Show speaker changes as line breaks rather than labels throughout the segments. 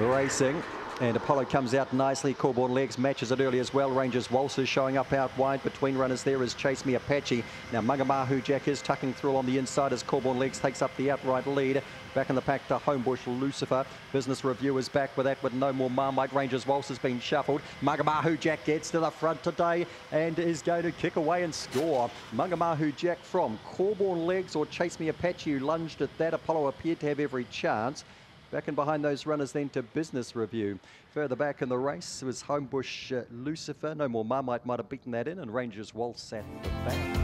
Racing. And Apollo comes out nicely. Corborn Legs matches it early as well. Rangers Walters showing up out wide. Between runners there is Chase Me Apache. Now Mangamahu Jack is tucking through on the inside as Corborn Legs takes up the outright lead. Back in the pack to Homebush Lucifer. Business Review is back with that with No More Marmite. Rangers Waltz has been shuffled. Mangamahu Jack gets to the front today and is going to kick away and score. Mangamahu Jack from Corborn Legs or Chase Me Apache, who lunged at that. Apollo appeared to have every chance. Back and behind those runners then to Business Review. Further back in the race was Homebush Lucifer. No More Marmite might have beaten that in, and Rangers Waltz at the back.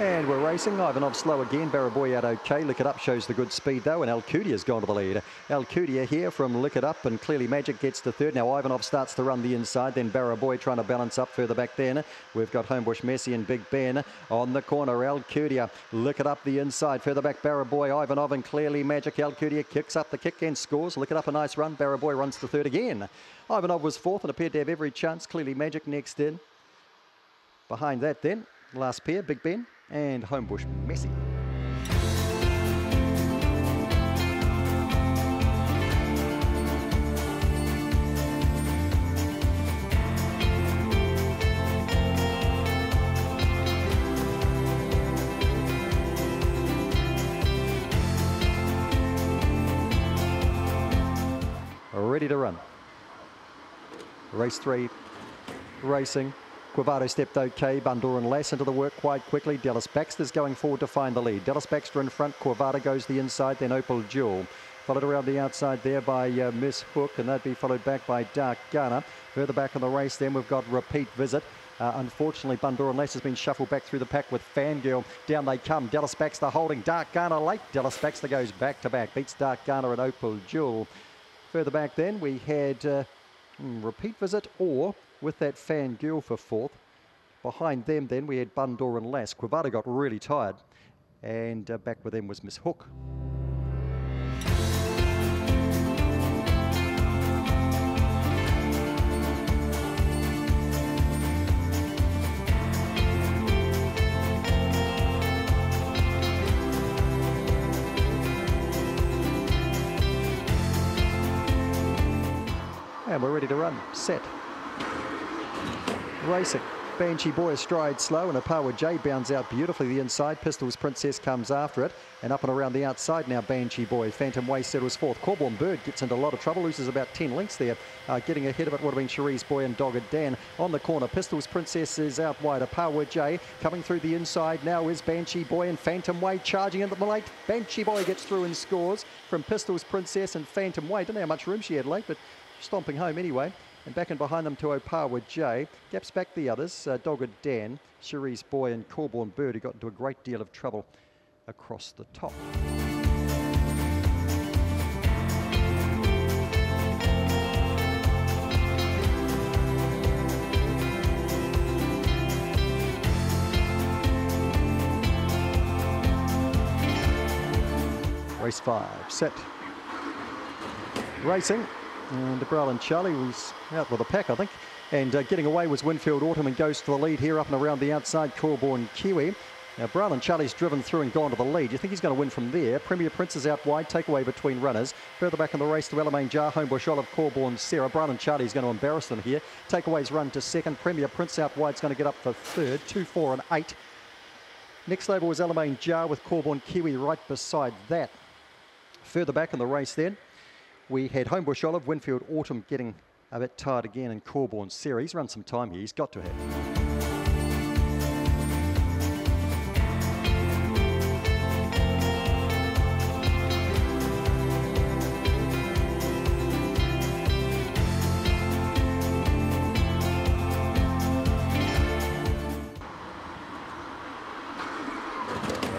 And we're racing. Ivanov slow again. Barraboy out okay. Lick It Up shows the good speed though, and Alcudia's gone to the lead. Alcudia here from Lick It Up, and Clearly Magic gets to third. Now Ivanov starts to run the inside, then Barraboy trying to balance up further back then. We've got Homebush Messi and Big Ben on the corner. Alcudia, Lick It Up the inside. Further back Barraboy, Ivanov and Clearly Magic. Alcudia kicks up the kick and scores. Lick It Up a nice run. Barraboy runs to third again. Ivanov was fourth and appeared to have every chance. Clearly Magic next in. Behind that then, last pair, Big Ben and Homebush Messi. Ready to run. Race 3, racing. Quavado stepped okay. Bundoran Lass into the work quite quickly. Dallas Baxter's going forward to find the lead. Dallas Baxter in front. Quavado goes the inside. Then Opal Jewel. Followed around the outside there by Miss Hook, and that'd be followed back by Dark Ghana. Further back in the race then we've got Repeat Visit. Unfortunately, Bundoran Lass has been shuffled back through the pack with Fangirl. Down they come. Dallas Baxter holding Dark Ghana late. Dallas Baxter goes back to back. Beats Dark Ghana and Opal Jewel. Further back then we had Repeat Visit or with that Fangirl for fourth. Behind them then we had Bundoran Lass. Quavado got really tired, and back with them was Miss Hook. And we're ready to run. Set. Racing. Banshee Boy stride slow, and Apawa J bounds out beautifully the inside. Pistols Princess comes after it, and up and around the outside now Banshee Boy. Phantom Way settles fourth. Corborn Bird gets into a lot of trouble, loses about 10 lengths there. Getting ahead of it would have been Cherise Boy and Dogged Dan. On the corner, Pistols Princess is out wide. Apawa J coming through the inside now is Banshee Boy, and Phantom Way charging into the late. Banshee Boy gets through and scores from Pistols Princess and Phantom Way. Didn't know how much room she had late, but stomping home anyway. And back and behind them to Opawa J. Gaps back the others, Dogged Dan, Cherise Boy and Corborn Bird, who got into a great deal of trouble across the top. Race 5, set. Racing. And Bralin Charlie was out with a pack, I think. And getting away was Winfield Autumn, and goes to the lead here up and around the outside, Corborn Kiwi. Now, Bralin Charlie's driven through and gone to the lead. You think he's going to win from there. Premier Prince is out wide, takeaway between runners. Further back in the race to Alamein Jar, Homebush Olive, Corborn Sarah. Bralin Charlie's going to embarrass them here. Takeaways run to second. Premier Prince out wide is going to get up for third. 2, 4 and 8. Next label was Alamein Jar with Corborn Kiwi right beside that. Further back in the race then, we had Homebush Olive, Winfield Autumn getting a bit tired again, and Corborn Sarah. He's run some time here. He's got to have.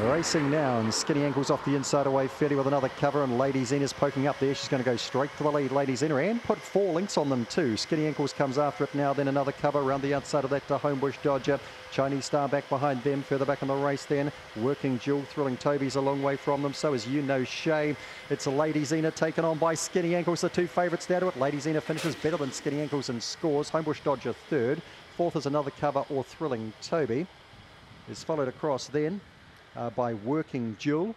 Racing now, and Skinny Ankles off the inside away fairly with another cover, and Lady Zena's poking up there. She's going to go straight to the lead, Lady Zena, and put 4 lengths on them too. Skinny Ankles comes after it now, then another cover around the outside of that Homebush Dodger. Chinese Star back behind them, further back in the race then. Working Jewel, Thrilling Toby's a long way from them, so is You Know Shay. It's a Lady Zena taken on by Skinny Ankles, the 2 favourites now to it. Lady Zena finishes better than Skinny Ankles and scores. Homebush Dodger third. Fourth is another cover or Thrilling Toby. Is followed across then by Working Jewel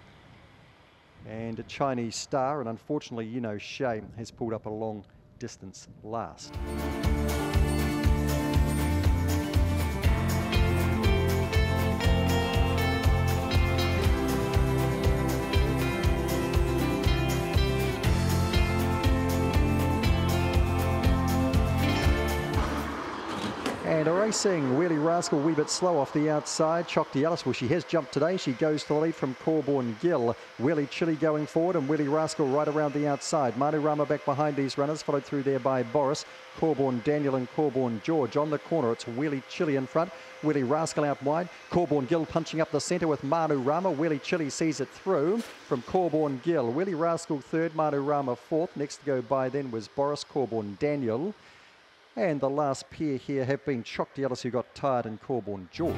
and a Chinese Star, and unfortunately You Know Shay has pulled up a long distance last. And a racing, Wheelie Rascal, wee bit slow off the outside. Chokti Alice, well, she has jumped today. She goes to the lead from Corborn Gill. Wheelie Chili going forward, and Wheelie Rascal right around the outside. Manu Rama back behind these runners, followed through there by Boris, Corborn Daniel and Corborn George. On the corner, it's Wheelie Chili in front. Wheelie Rascal out wide. Corborn Gill punching up the centre with Manu Rama. Wheelie Chili sees it through from Corborn Gill. Wheelie Rascal third, Manu Rama fourth. Next to go by then was Boris, Corborn Daniel. And the last pair here have been Chokti Alice, who got tired, and Corborn George.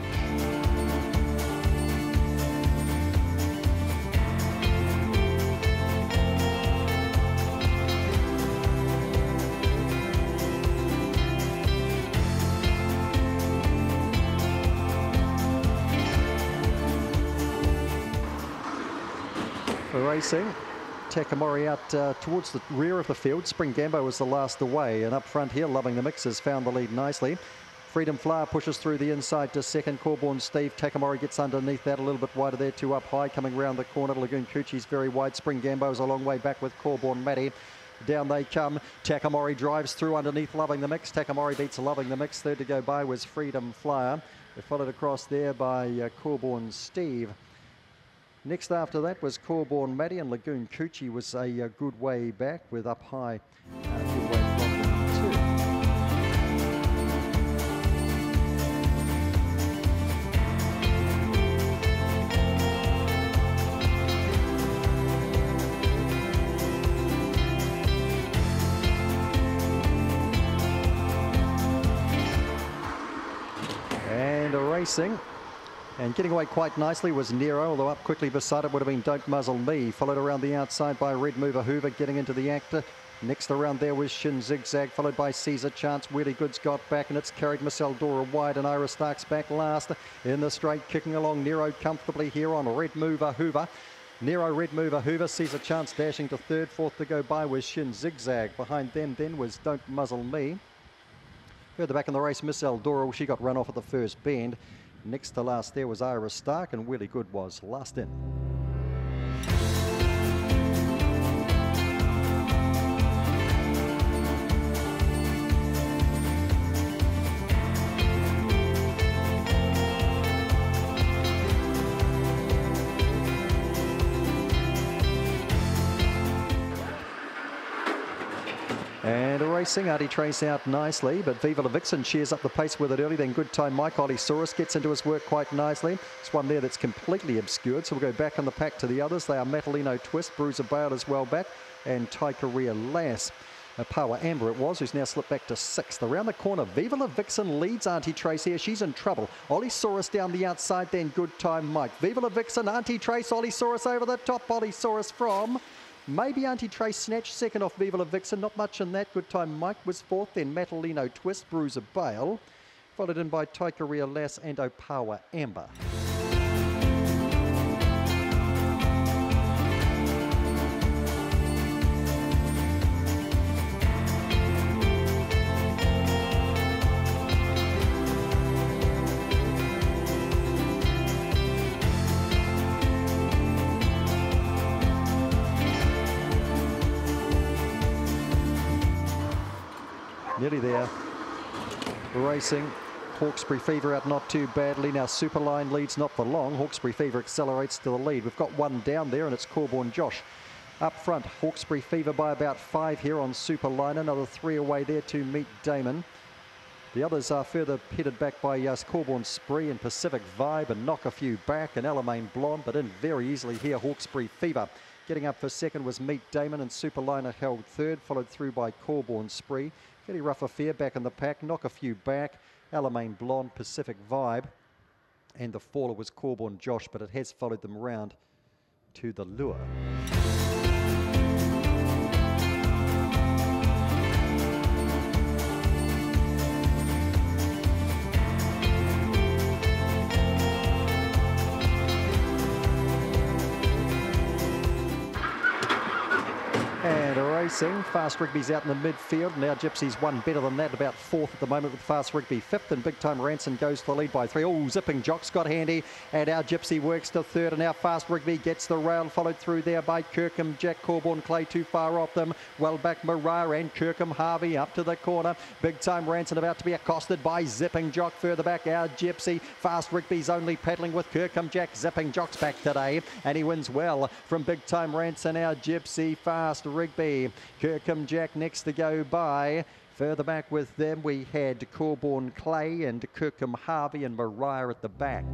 For racing, Takamori out towards the rear of the field. Spring Gambo was the last away, and up front here, Loving the Mix has found the lead nicely. Freedom Flower pushes through the inside to second. Corborn Steve, Takamori gets underneath that, a little bit wider there, 2 up high. Coming round the corner, Lagoon Coochie's very wide. Spring Gambo is a long way back with Corborn Matty. Down they come. Takamori drives through underneath Loving the Mix. Takamori beats Loving the Mix. Third to go by was Freedom Flower. They're followed across there by Corborn Steve. Next after that was Corborn Matty, and Lagoon Coochie was a good way back with Up High. Good way from them too. And a racing. And getting away quite nicely was Nero, although up quickly beside it would have been Don't Muzzle Me. Followed around the outside by Red Mover Hoover, getting into the actor. Next around there was Shin Zigzag, followed by Caesar Chance. Really Goods got back, and it's carried Miss Eldora wide, and Ira Starks back last. In the straight, kicking along Nero comfortably here on Red Mover Hoover. Nero, Red Mover Hoover, Caesar Chance dashing to third. Fourth to go by was Shin Zigzag. Behind them then was Don't Muzzle Me. Further back in the race, Miss Eldora, she got run off at the first bend. Next to last there was Ira Stark, and Really Good was last in. And a racing, Artie Trace out nicely, but Viva La Vixen shares up the pace with it early. Then Good Time Mike Olisaurus gets into his work quite nicely. It's one there that's completely obscured, so we'll go back on the pack to the others. They are Metalino Twist, Bruiser Bale as well back, and Taikaria Lass. Power Amber it was, who's now slipped back to 6th. Around the corner, Viva La Vixen leads Auntie Trace here. She's in trouble. Olisaurus down the outside, then Good Time Mike. Viva La Vixen, Auntie Trace, Olisaurus over the top. Olisaurus from... maybe Auntie Trace snatched second off Viva La Vixen. Not much in that. Good Time Mike was fourth. Then Metalino Twist, Bruiser Bale. Followed in by Taikaria Lass and Opawa Amber. Nearly there. Racing. Hawkesbury Fever out not too badly. Now Superline leads not for long. Hawkesbury Fever accelerates to the lead. We've got one down there, and it's Corborn Josh. Up front, Hawkesbury Fever by about 5 here on Superline. Another 3 away there to meet Damon. The others are further headed back by Corborn Spree and Pacific Vibe and Knock a Few Back and Alamein Blonde, but in very easily here Hawkesbury Fever. Getting up for second was Meet Damon, and Superliner held third, followed through by Corborn Spree. Getting Rough Affair back in the pack, Knock a Few Back, Alamein Blonde, Pacific Vibe, and the faller was Corborn Josh, but it has followed them round to the lure. And racing, Fast Rigby's out in the midfield. Now Gypsy's one better than that, about fourth at the moment with Fast Rigby fifth, and Big Time Ranson goes to the lead by 3. Oh, Zipping Jock's got handy, and our Gypsy works to third, and now Fast Rigby gets the rail, followed through there by Kirkham Jack, Corborn Clay too far off them. Well back Mariah and Kirkham Harvey up to the corner. Big Time Ranson about to be accosted by Zipping Jock further back. Our Gypsy, Fast Rigby's only paddling with Kirkham Jack. Zipping Jock's back today, and he wins well from Big Time Ranson. Our Gypsy, Fast Rigby, Kirkham Jack next to go by. Further back with them we had Corborn Clay and Kirkham Harvey and Mariah at the back.